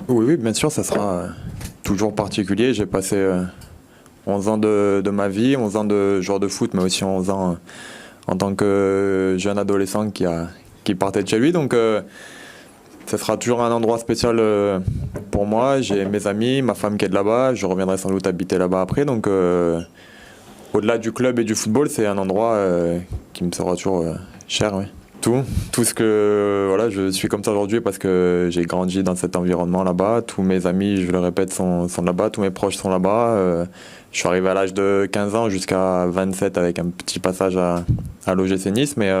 Oui, oui, bien sûr, ça sera toujours particulier. J'ai passé 11 ans de ma vie, 11 ans de joueur de foot, mais aussi 11 ans en tant que jeune adolescent qui partait de chez lui. Donc, ça sera toujours un endroit spécial pour moi. J'ai mes amis, ma femme qui est de là-bas. Je reviendrai sans doute habiter là-bas après. Donc, au-delà du club et du football, c'est un endroit qui me sera toujours cher. Oui. Tout ce que voilà, je suis comme ça aujourd'hui parce que j'ai grandi dans cet environnement là-bas. Tous mes amis, je le répète, sont là-bas. Tous mes proches sont là-bas. Je suis arrivé à l'âge de 15 ans jusqu'à 27 avec un petit passage à l'OGC Nice. Mais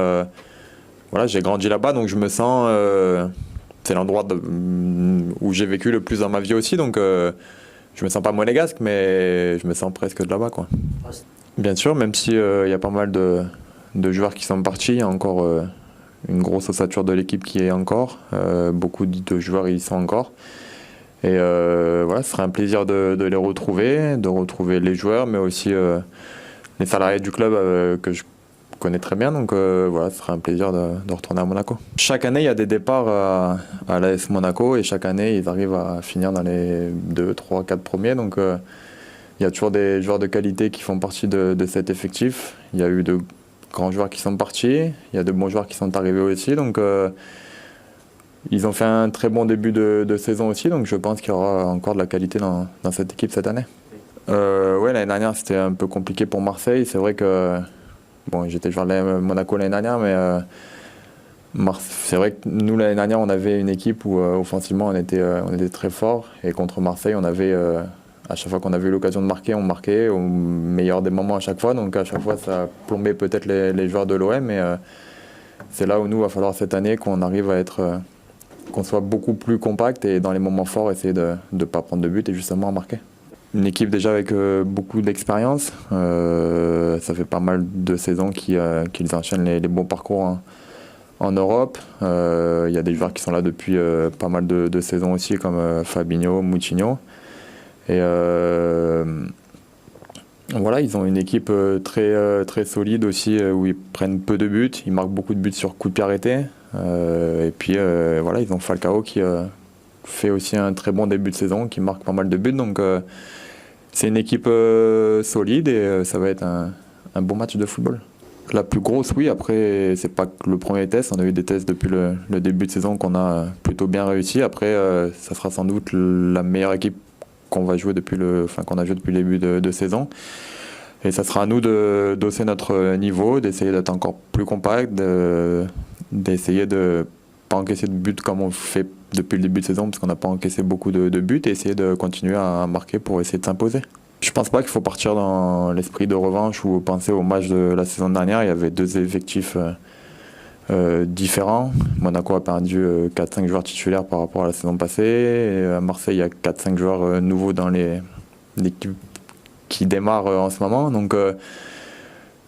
voilà, j'ai grandi là-bas, donc je me sens. C'est l'endroit où j'ai vécu le plus dans ma vie aussi. Donc je me sens pas monégasque, mais je me sens presque de là-bas, quoi. Bien sûr, même si y a pas mal de joueurs qui sont partis, il y a encore une grosse ossature de l'équipe qui est encore. Beaucoup de joueurs y sont encore. Et voilà, ce serait un plaisir de les retrouver, de retrouver les joueurs, mais aussi les salariés du club que je connais très bien. Donc voilà, ce serait un plaisir de retourner à Monaco. Chaque année, il y a des départs à l'AS Monaco et chaque année, ils arrivent à finir dans les 2, 3, 4 premiers. Donc il y a toujours des joueurs de qualité qui font partie de cet effectif. Il y a eu de grands joueurs qui sont partis, il y a de bons joueurs qui sont arrivés aussi. Donc ils ont fait un très bon début de saison aussi. Donc je pense qu'il y aura encore de la qualité dans cette équipe cette année. Ouais, l'année dernière, c'était un peu compliqué pour Marseille. C'est vrai que bon, j'étais joueur de Monaco l'année dernière, mais c'est vrai que nous, l'année dernière, on avait une équipe où offensivement, on était très fort. Et contre Marseille, on avait à chaque fois qu'on avait eu l'occasion de marquer, on marquait au meilleur des moments à chaque fois. Donc à chaque fois, ça plombait peut-être les joueurs de l'OM. Mais c'est là où nous, il va falloir cette année qu'on arrive à être, qu'on soit beaucoup plus compact et dans les moments forts, essayer de ne pas prendre de but et justement à marquer. Une équipe déjà avec beaucoup d'expérience. Ça fait pas mal de saisons qu'ils enchaînent les bons parcours en Europe. Il y a des joueurs qui sont là depuis pas mal de saisons aussi, comme Fabinho, Moutinho. Et voilà, ils ont une équipe très solide aussi, où ils prennent peu de buts, ils marquent beaucoup de buts sur coups de pied arrêtés. Et puis voilà, ils ont Falcao qui fait aussi un très bon début de saison, qui marque pas mal de buts. Donc c'est une équipe solide et ça va être un bon match de football. La plus grosse, oui. Après, c'est pas que le premier test. On a eu des tests depuis le début de saison qu'on a plutôt bien réussi. Après, ça sera sans doute la meilleure équipe qu'on va jouer qu'on a joué depuis le début de saison. Et ça sera à nous d'hausser notre niveau, d'essayer d'être encore plus compact, d'essayer de pas encaisser de buts comme on fait depuis le début de saison, parce qu'on n'a pas encaissé beaucoup de buts, et essayer de continuer à marquer pour essayer de s'imposer. Je pense pas qu'il faut partir dans l'esprit de revanche ou penser au match de la saison dernière. Il y avait deux effectifs différents. Monaco a perdu 4-5 joueurs titulaires par rapport à la saison passée. Et à Marseille, il y a 4-5 joueurs nouveaux dans l'équipe qui démarre en ce moment. Donc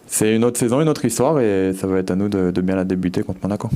c'est une autre saison, une autre histoire, et ça va être à nous de bien la débuter contre Monaco.